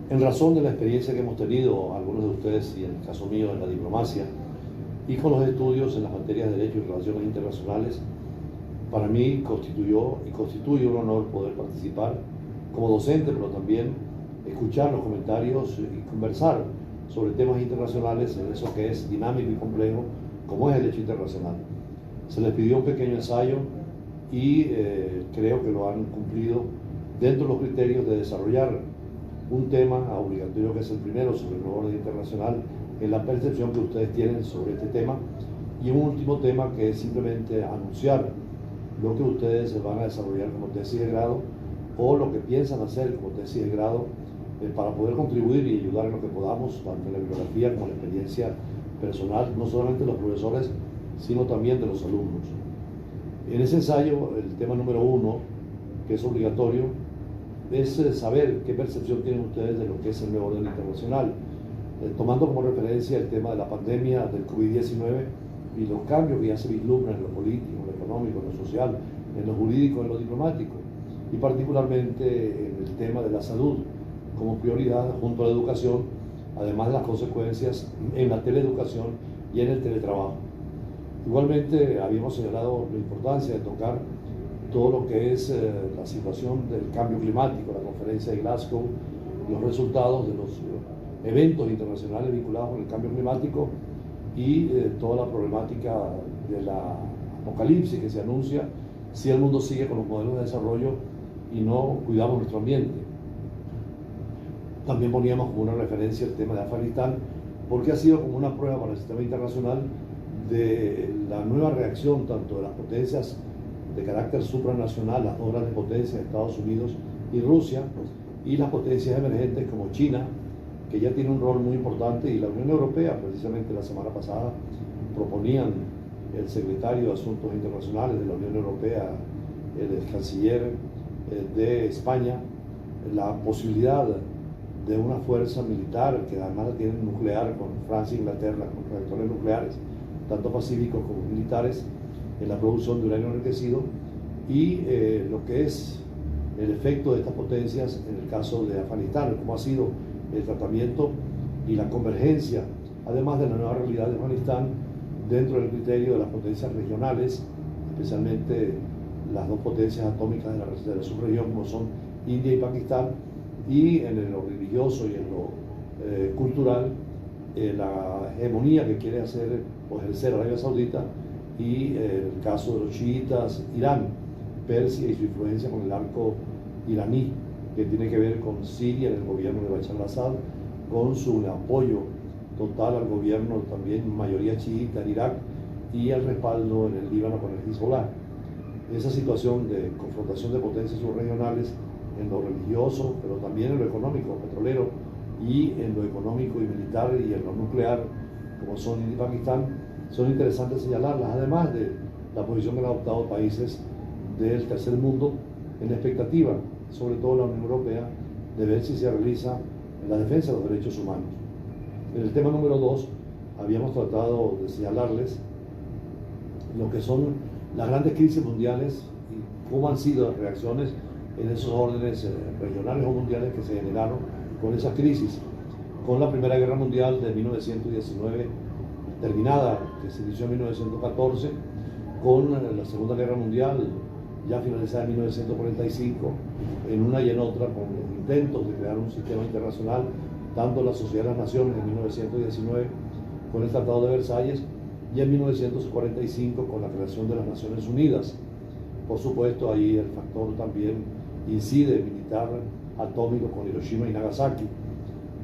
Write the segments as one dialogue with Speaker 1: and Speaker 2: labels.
Speaker 1: En razón de la experiencia que hemos tenido, algunos de ustedes y en el caso mío en la diplomacia, y con los estudios en las materias de Derecho y Relaciones Internacionales, para mí constituyó y constituye un honor poder participar como docente, pero también escuchar los comentarios y conversar sobre temas internacionales en eso que es dinámico y complejo, como es el derecho internacional. Se les pidió un pequeño ensayo y creo que lo han cumplido dentro de los criterios de desarrollar un tema obligatorio que es el primero sobre el nuevo orden internacional, en la percepción que ustedes tienen sobre este tema, y un último tema que es simplemente anunciar lo que ustedes van a desarrollar como tesis de grado o lo que piensan hacer como tesis de grado para poder contribuir y ayudar en lo que podamos, tanto en la bibliografía como en la experiencia personal, no solamente de los profesores, sino también de los alumnos. En ese ensayo, el tema número 1, que es obligatorio, es saber qué percepción tienen ustedes de lo que es el nuevo orden internacional, tomando como referencia el tema de la pandemia del COVID-19 y los cambios que ya se vislumbran en lo político, en lo económico, en lo social, en lo jurídico, en lo diplomático, y particularmente en el tema de la salud como prioridad junto a la educación, además de las consecuencias en la teleeducación y en el teletrabajo. Igualmente habíamos señalado la importancia de tocar todo lo que es la situación del cambio climático, la conferencia de Glasgow, los resultados de los eventos internacionales vinculados con el cambio climático y toda la problemática de la apocalipsis que se anuncia si el mundo sigue con los modelos de desarrollo y no cuidamos nuestro ambiente. También poníamos como una referencia el tema de Afganistán, porque ha sido como una prueba para el sistema internacional de la nueva reacción tanto de las potencias de carácter supranacional, las dos grandes potencias, Estados Unidos y Rusia, y las potencias emergentes como China, que ya tiene un rol muy importante, y la Unión Europea. Precisamente la semana pasada proponían el secretario de Asuntos Internacionales de la Unión Europea, el canciller de España, la posibilidad de una fuerza militar que además la tienen nuclear con Francia e Inglaterra, con reactores nucleares, tanto pacíficos como militares, en la producción de uranio enriquecido, y lo que es el efecto de estas potencias en el caso de Afganistán, cómo ha sido el tratamiento y la convergencia, además de la nueva realidad de Afganistán, dentro del criterio de las potencias regionales, especialmente las dos potencias atómicas de la subregión, como son India y Pakistán, y en lo religioso y en lo cultural, la hegemonía que quiere hacer o ejercer Arabia Saudita, y el caso de los chiitas, Irán, Persia y su influencia con el arco iraní, que tiene que ver con Siria, en el gobierno de Bashar al-Assad, con su apoyo total al gobierno también mayoría chiita en Irak, y el respaldo en el Líbano con el Hezbollah. Esa situación de confrontación de potencias subregionales en lo religioso, pero también en lo económico, petrolero, y en lo económico y militar y en lo nuclear, como son India y Pakistán, son interesantes señalarlas, además de la posición que han adoptado países del tercer mundo en la expectativa, sobre todo la Unión Europea, de ver si se realiza la defensa de los derechos humanos. En el tema número 2 habíamos tratado de señalarles lo que son las grandes crisis mundiales y cómo han sido las reacciones en esos órdenes regionales o mundiales que se generaron con esas crisis. Con la Primera Guerra Mundial de 1919 terminada, que se inició en 1914, con la Segunda Guerra Mundial ya finalizada en 1945, en una y en otra, con intentos de crear un sistema internacional, tanto la Sociedad de las Naciones en 1919 con el Tratado de Versalles, y en 1945 con la creación de las Naciones Unidas. Por supuesto, ahí el factor también incide militar atómico con Hiroshima y Nagasaki.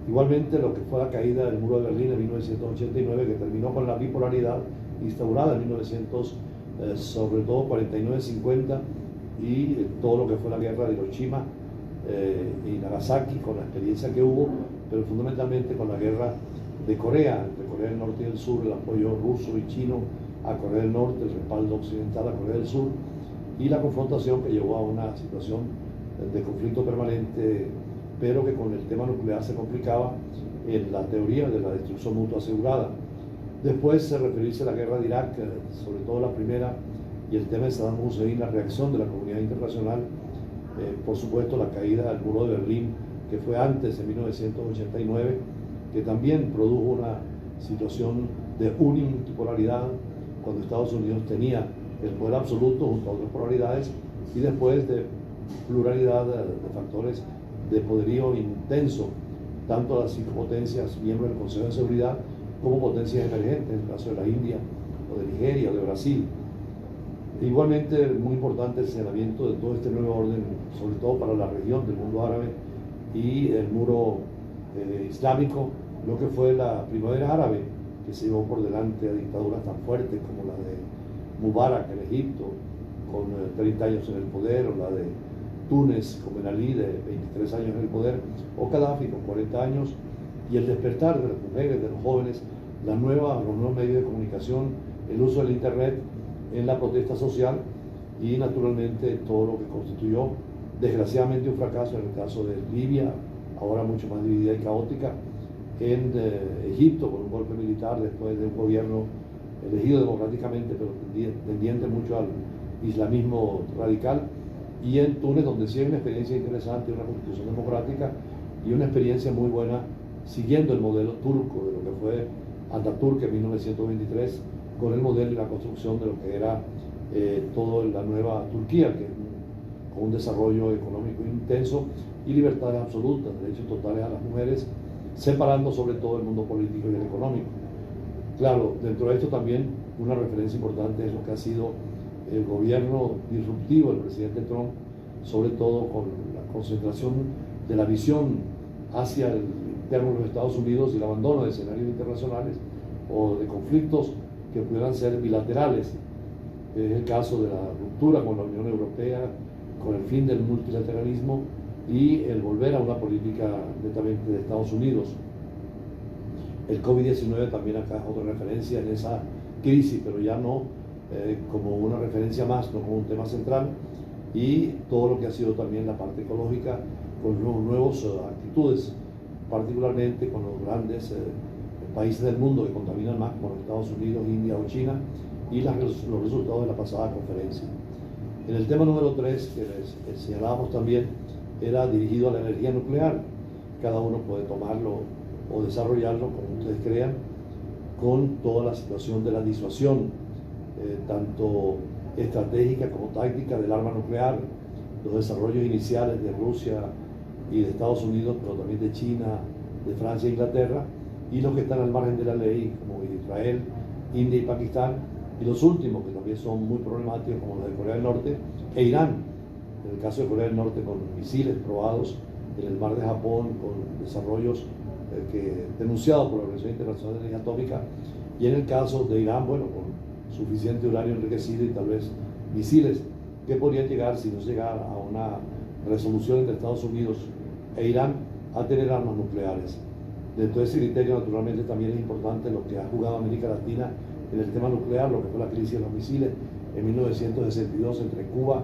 Speaker 1: Igualmente, lo que fue la caída del muro de Berlín en 1989, que terminó con la bipolaridad instaurada en 1900, sobre todo 49-50, y todo lo que fue la guerra de Hiroshima y Nagasaki, con la experiencia que hubo, pero fundamentalmente con la guerra de Corea, entre Corea del Norte y del Sur, el apoyo ruso y chino a Corea del Norte, el respaldo occidental a Corea del Sur, y la confrontación que llevó a una situación de conflicto permanente, pero que con el tema nuclear se complicaba en la teoría de la destrucción mutua asegurada. Después referirse a la guerra de Irak, sobre todo la primera, y el tema de Saddam Hussein, la reacción de la comunidad internacional, por supuesto la caída del muro de Berlín, que fue antes, en 1989, que también produjo una situación de unipolaridad, cuando Estados Unidos tenía el poder absoluto junto a otras polaridades, y después de pluralidad de factores de poderío intenso, tanto las cinco potencias miembros del Consejo de Seguridad como potencias emergentes, en el caso de la India o de Nigeria o de Brasil. Igualmente, muy importante el señalamiento de todo este nuevo orden, sobre todo para la región del mundo árabe y el muro islámico, lo que fue la primavera árabe, que se llevó por delante a dictaduras tan fuertes como la de Mubarak en Egipto, con 30 años en el poder, o la de Túnez con Ben Ali, de 23 años en el poder, o Gaddafi con 40 años, y el despertar de las mujeres, de los jóvenes, los nuevos medios de comunicación, el uso del Internet en la protesta social, y naturalmente todo lo que constituyó desgraciadamente un fracaso en el caso de Libia, ahora mucho más dividida y caótica, en Egipto con un golpe militar después de un gobierno elegido democráticamente pero tendiente mucho al islamismo radical, y en Túnez, donde sí hay una experiencia interesante, una constitución democrática y una experiencia muy buena siguiendo el modelo turco de lo que fue Ataturk en 1923, con el modelo y la construcción de lo que era toda la nueva Turquía, que con un desarrollo económico intenso y libertades absolutas, derechos totales a las mujeres, separando sobre todo el mundo político y el económico. Claro, dentro de esto también una referencia importante es lo que ha sido el gobierno disruptivo del presidente Trump, sobre todo con la concentración de la visión hacia el interno de los Estados Unidos y el abandono de escenarios internacionales o de conflictos que pudieran ser bilaterales. Es el caso de la ruptura con la Unión Europea, con el fin del multilateralismo y el volver a una política netamente de Estados Unidos. El COVID-19 también acá es otra referencia en esa crisis, pero ya no como una referencia más, no como un tema central, y todo lo que ha sido también la parte ecológica, con nuevas actitudes, particularmente con los grandes países del mundo que contaminan más, como los Estados Unidos, India o China, y los resultados de la pasada conferencia. En el tema número 3, que les señalábamos también, era dirigido a la energía nuclear. Cada uno puede tomarlo o desarrollarlo, como ustedes crean, con toda la situación de la disuasión, tanto estratégica como táctica del arma nuclear, los desarrollos iniciales de Rusia y de Estados Unidos, pero también de China, de Francia e Inglaterra, y los que están al margen de la ley, como Israel, India y Pakistán, y los últimos, que también son muy problemáticos, como los de Corea del Norte e Irán. En el caso de Corea del Norte, con misiles probados en el mar de Japón, con desarrollos denunciados por la Organización Internacional de Energía Atómica, y en el caso de Irán, bueno, con suficiente uranio enriquecido y tal vez misiles que podrían llegar, si no se llegara a una resolución entre Estados Unidos e Irán, a tener armas nucleares. Dentro de ese criterio, naturalmente, también es importante lo que ha jugado América Latina en el tema nuclear, lo que fue la crisis de los misiles en 1962 entre Cuba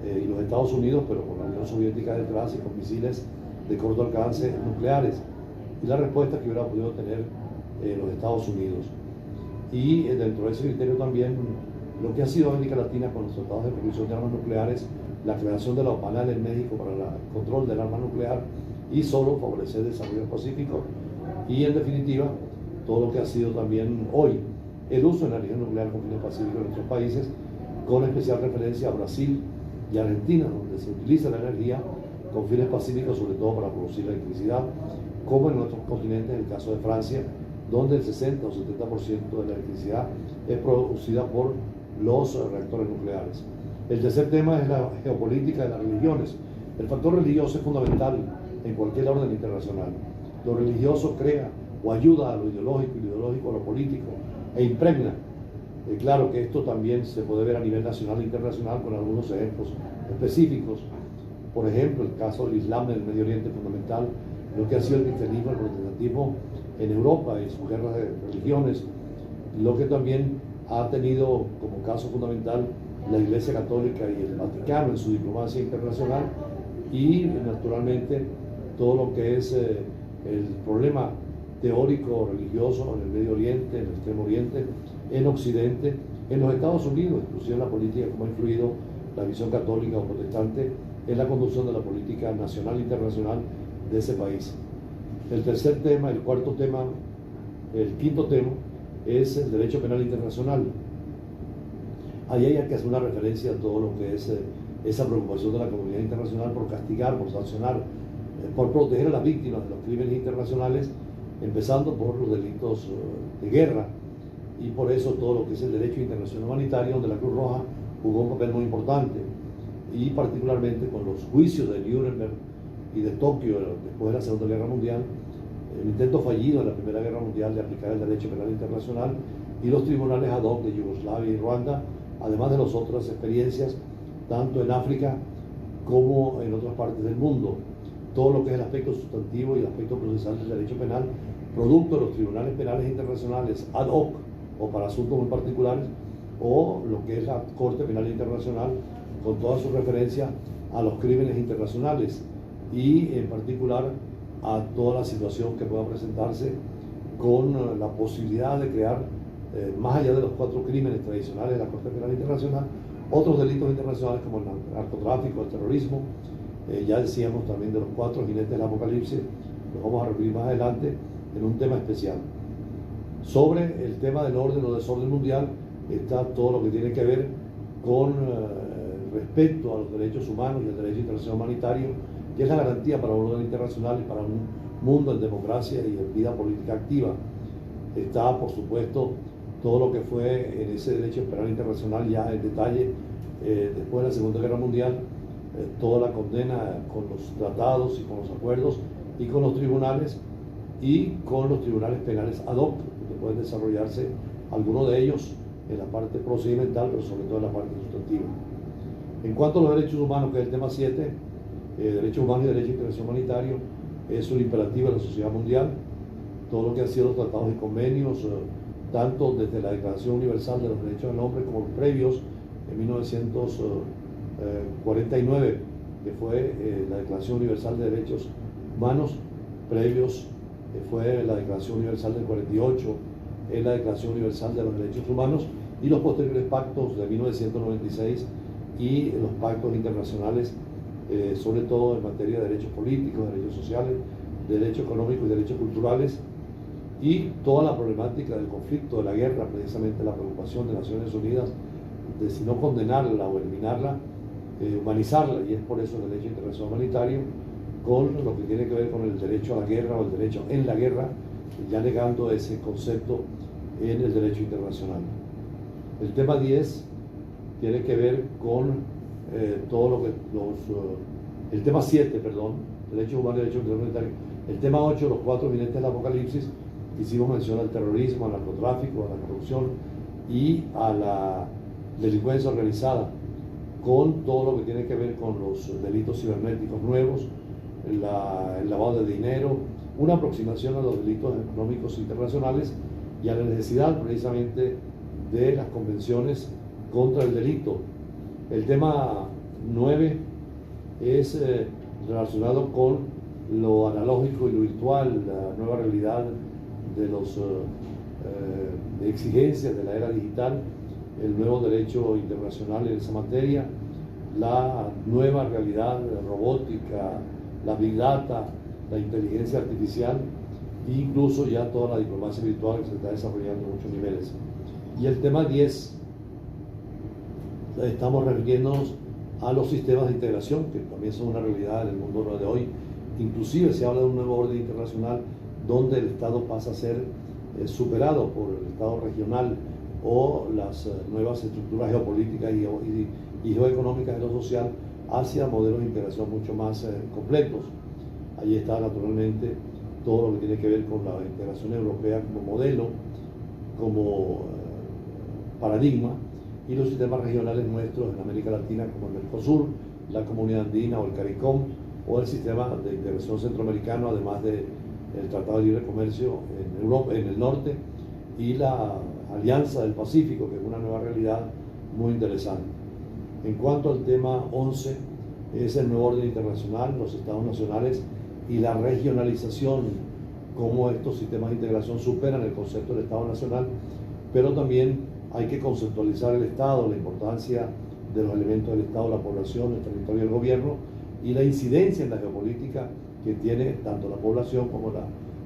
Speaker 1: y los Estados Unidos, pero con la Unión Soviética detrás y con misiles de corto alcance nucleares, y la respuesta que hubiera podido tener los Estados Unidos. Y dentro de ese criterio también lo que ha sido América Latina con los tratados de prohibición de armas nucleares, la creación de la OPANAL en México para el control del arma nuclear y solo favorecer el desarrollo pacífico, y en definitiva todo lo que ha sido también hoy el uso de la energía nuclear con fines pacíficos en nuestros países, con especial referencia a Brasil y Argentina, donde se utiliza la energía con fines pacíficos, sobre todo para producir la electricidad, como en otros continentes, en el caso de Francia, donde el 60 o 70% de la electricidad es producida por los reactores nucleares. El tercer tema es la geopolítica de las religiones. El factor religioso es fundamental en cualquier orden internacional. Lo religioso crea o ayuda a lo ideológico y lo ideológico a lo político e impregna. Claro que esto también se puede ver a nivel nacional e internacional con algunos ejemplos específicos. Por ejemplo, el caso del Islam en el Medio Oriente, fundamental, lo que ha sido el cristianismo, el protestantismo en Europa y sus guerras de religiones, lo que también ha tenido como caso fundamental la Iglesia Católica y el Vaticano en su diplomacia internacional, y naturalmente todo lo que es el problema teórico religioso en el Medio Oriente, en el Extremo Oriente, en Occidente, en los Estados Unidos, inclusive en la política, cómo ha influido la visión católica o protestante en la conducción de la política nacional e internacional de ese país. El tercer tema, el cuarto tema, el quinto tema es el derecho penal internacional. Ahí hay que hacer una referencia a todo lo que es esa preocupación de la comunidad internacional por castigar, por sancionar, por proteger a las víctimas de los crímenes internacionales, empezando por los delitos de guerra, y por eso todo lo que es el derecho internacional humanitario, donde la Cruz Roja jugó un papel muy importante, y particularmente con los juicios de Nuremberg y de Tokio después de la Segunda Guerra Mundial, el intento fallido en la Primera Guerra Mundial de aplicar el derecho penal internacional y los tribunales ad hoc de Yugoslavia y Ruanda, además de las otras experiencias tanto en África como en otras partes del mundo. Todo lo que es el aspecto sustantivo y el aspecto procesal del derecho penal, producto de los tribunales penales internacionales ad hoc o para asuntos muy particulares, o lo que es la Corte Penal Internacional con toda su referencia a los crímenes internacionales y en particular a toda la situación que pueda presentarse con la posibilidad de crear, más allá de los 4 crímenes tradicionales de la Corte Penal Internacional, otros delitos internacionales como el narcotráfico, el terrorismo. Ya decíamos también de los 4 jinetes del Apocalipsis, los vamos a referir más adelante en un tema especial. Sobre el tema del orden o desorden mundial está todo lo que tiene que ver con respecto a los derechos humanos y el derecho internacional humanitario, que es la garantía para un orden internacional y para un mundo en democracia y en vida política activa. Está, por supuesto, todo lo que fue en ese derecho penal internacional ya en detalle después de la Segunda Guerra Mundial, toda la condena con los tratados y con los acuerdos y con los tribunales y con los tribunales penales ad hoc, que pueden desarrollarse algunos de ellos en la parte procedimental, pero sobre todo en la parte sustantiva. En cuanto a los derechos humanos, que es el tema 7, derechos humanos y derecho internacional humanitario, es un imperativo de la sociedad mundial. Todo lo que han sido los tratados y convenios, tanto desde la Declaración Universal de los Derechos del Hombre como los previos en 1949, que fue la Declaración Universal de Derechos Humanos, previos fue la Declaración Universal del 48, es la Declaración Universal de los Derechos Humanos, y los posteriores pactos de 1996 y los pactos internacionales, sobre todo en materia de derechos políticos, derechos sociales, derechos económicos y derechos culturales, y toda la problemática del conflicto, de la guerra, precisamente la preocupación de Naciones Unidas de si no condenarla o eliminarla, humanizarla, y es por eso el derecho internacional humanitario, con lo que tiene que ver con el derecho a la guerra o el derecho en la guerra, ya negando ese concepto en el derecho internacional. El tema 10 tiene que ver con todo lo que el tema 7, perdón, derechos humanos y derecho internacional humanitario. El tema 8, los 4 jinetes del Apocalipsis, hicimos mención al terrorismo, al narcotráfico, a la corrupción y a la delincuencia organizada, con todo lo que tiene que ver con los delitos cibernéticos nuevos, el lavado de dinero, una aproximación a los delitos económicos internacionales y a la necesidad precisamente de las convenciones contra el delito. El tema 9 es relacionado con lo analógico y lo virtual, la nueva realidad de los de exigencias de la era digital, el nuevo derecho internacional en esa materia, la nueva realidad robótica, la Big Data, la inteligencia artificial e incluso ya toda la diplomacia virtual que se está desarrollando en muchos niveles. Y el tema 10, estamos refiriéndonos a los sistemas de integración, que también son una realidad en el mundo de hoy. Inclusive se habla de un nuevo orden internacional donde el Estado pasa a ser superado por el Estado regional o las nuevas estructuras geopolíticas y geoeconómicas de lo social hacia modelos de integración mucho más completos. Ahí está naturalmente todo lo que tiene que ver con la integración europea como modelo, como paradigma, y los sistemas regionales nuestros en América Latina como el Mercosur, la Comunidad Andina o el CARICOM, o el sistema de integración centroamericano, además del Tratado de Libre Comercio en Europa, en el norte, y la Alianza del Pacífico, que es una nueva realidad muy interesante. En cuanto al tema 11, es el nuevo orden internacional, los estados nacionales y la regionalización, cómo estos sistemas de integración superan el concepto del Estado nacional, pero también hay que conceptualizar el Estado, la importancia de los elementos del Estado, la población, el territorio y el gobierno, y la incidencia en la geopolítica que tiene tanto la población como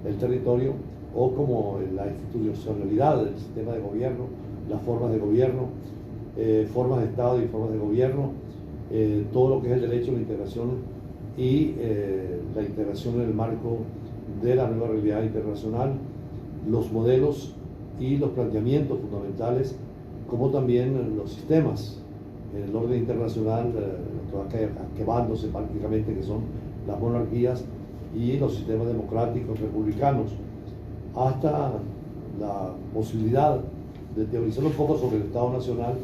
Speaker 1: el territorio, o como la institucionalidad del sistema de gobierno, las formas de gobierno, formas de Estado y formas de gobierno, todo lo que es el derecho, la integración y la integración en el marco de la nueva realidad internacional, los modelos y los planteamientos fundamentales, como también los sistemas en el orden internacional, que va quemándose prácticamente, que son las monarquías y los sistemas democráticos republicanos, hasta la posibilidad de teorizar un poco sobre el Estado Nacional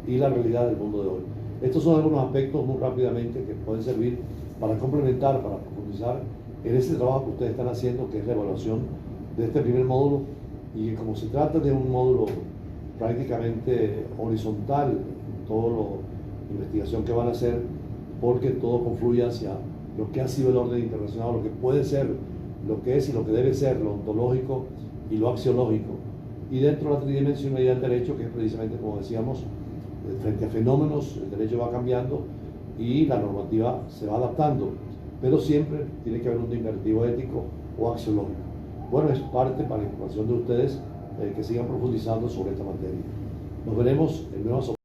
Speaker 1: y la realidad del mundo de hoy. Estos son algunos aspectos muy rápidamente que pueden servir para complementar, para profundizar en ese trabajo que ustedes están haciendo, que es la evaluación de este primer módulo, y como se trata de un módulo prácticamente horizontal en toda la investigación que van a hacer, porque todo confluye hacia lo que ha sido el orden internacional, lo que puede ser, lo que es y lo que debe ser, lo ontológico y lo axiológico. Y dentro de la tridimensionalidad del derecho, que es precisamente, como decíamos, frente a fenómenos, el derecho va cambiando y la normativa se va adaptando, pero siempre tiene que haber un imperativo ético o axiológico. Bueno, es parte para la información de ustedes que sigan profundizando sobre esta materia. Nos veremos en nuevas oportunidades.